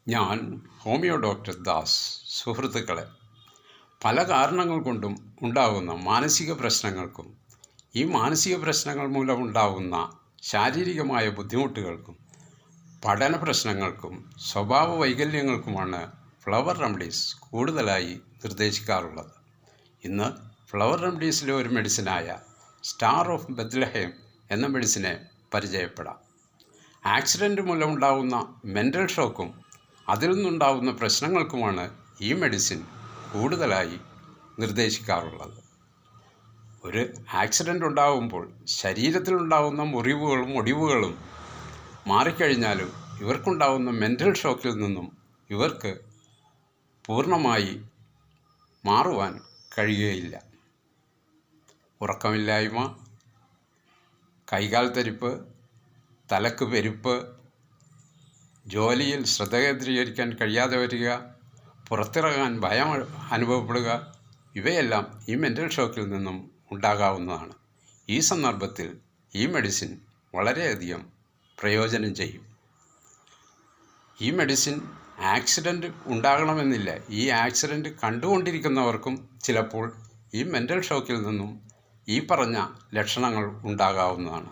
ഞാൻ homeo doctor Das. സുഹൃത്തുക്കളെ, പല കാരണങ്ങൾ കൊണ്ടും ഉണ്ടാകുന്ന മാനസിക പ്രശ്നങ്ങൾക്കും ഈ മാനസിക പ്രശ്നങ്ങൾ മൂലമുണ്ടാകുന്ന ശാരീരികമായ ബുദ്ധിമുട്ടുകൾക്കും പഠന പ്രശ്നങ്ങൾക്കും സ്വഭാവ വൈകല്യങ്ങൾക്കുമാണ് ഫ്ലവർ റെമഡീസ് കൂടുതലായി നിർദ്ദേശിക്കാറുള്ളത്. ഇന്ന് ഫ്ലവർ റെമഡീസിലെ ഒരു മെഡിസിനായ സ്റ്റാർ ഓഫ് ബെത്ലഹേം എന്ന മെഡിസിനെ പരിചയപ്പെടാം. ആക്സിഡൻറ്റ് മൂലമുണ്ടാകുന്ന മെൻ്റൽ ഷോക്കും അതിൽ നിന്നുണ്ടാകുന്ന പ്രശ്നങ്ങൾക്കുമാണ് ഈ മെഡിസിൻ കൂടുതലായി നിർദ്ദേശിക്കാറുള്ളത്. ഒരു ആക്സിഡൻ്റ് ഉണ്ടാകുമ്പോൾ ശരീരത്തിലുണ്ടാകുന്ന മുറിവുകളും ഒടിവുകളും മാറിക്കഴിഞ്ഞാലും ഇവർക്കുണ്ടാകുന്ന മെൻ്റൽ ഷോക്കിൽ നിന്നും ഇവർക്ക് പൂർണ്ണമായി മാറുവാൻ കഴിയുകയില്ല. ഉറക്കമില്ലായ്മ, കൈകാൽ തരിപ്പ്, തലക്ക് പെരുപ്പ്, ജോലിയിൽ ശ്രദ്ധ കേന്ദ്രീകരിക്കാൻ കഴിയാതെ വരിക, പുറത്തിറങ്ങാൻ ഭയം അനുഭവപ്പെടുക, ഇവയെല്ലാം ഈ മെൻ്റൽ ഷോക്കിൽ നിന്നും ഉണ്ടാകാവുന്നതാണ്. ഈ സന്ദർഭത്തിൽ ഈ മെഡിസിൻ വളരെയധികം പ്രയോജനം ചെയ്യും. ഈ മെഡിസിൻ ആക്സിഡൻറ്റ് ഉണ്ടാകണമെന്നില്ല. ഈ ആക്സിഡൻറ്റ് കണ്ടുകൊണ്ടിരിക്കുന്നവർക്കും ചിലപ്പോൾ ഈ മെൻ്റൽ ഷോക്കിൽ നിന്നും ഈ പറഞ്ഞ ലക്ഷണങ്ങൾ ഉണ്ടാകാവുന്നതാണ്.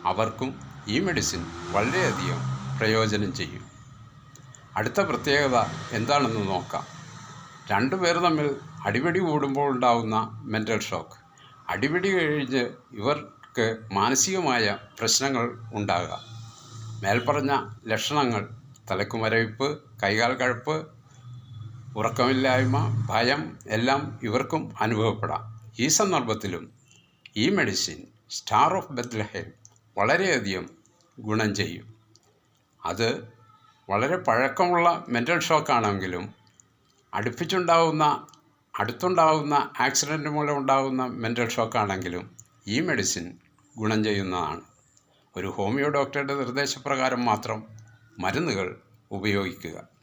അവർക്കും ഈ മെഡിസിൻ വളരെയധികം പ്രയോജനം ചെയ്യും. അടുത്ത പ്രത്യേകത എന്താണെന്ന് നോക്കാം. രണ്ടുപേർ തമ്മിൽ അടിപിടി കൂടുമ്പോൾ ഉണ്ടാകുന്ന മെൻ്റൽ ഷോക്ക്. അടിപിടി കഴിഞ്ഞ് ഇവർക്ക് മാനസികമായ പ്രശ്നങ്ങൾ ഉണ്ടാകാം. മേൽപ്പറഞ്ഞ ലക്ഷണങ്ങൾ തലക്കുമരവിപ്പ്, കൈകാൽ കഴപ്പ്, ഉറക്കമില്ലായ്മ, ഭയം എല്ലാം ഇവർക്കും അനുഭവപ്പെടാം. ഈ സന്ദർഭത്തിലും ഈ മെഡിസിൻ സ്റ്റാർ ഓഫ് ബെത്ലഹേം വളരെയധികം ഗുണം ചെയ്യും. അത് വളരെ പഴക്കമുള്ള മെൻ്റൽ ഷോക്കാണെങ്കിലും അടുത്തുണ്ടാകുന്ന ആക്സിഡൻറ്റ് മൂലം ഉണ്ടാകുന്ന മെൻ്റൽ ഷോക്കാണെങ്കിലും ഈ മെഡിസിൻ ഗുണം ചെയ്യുന്നതാണ്. ഒരു ഹോമിയോ ഡോക്ടറുടെ നിർദ്ദേശപ്രകാരം മാത്രം മരുന്നുകൾ ഉപയോഗിക്കുക.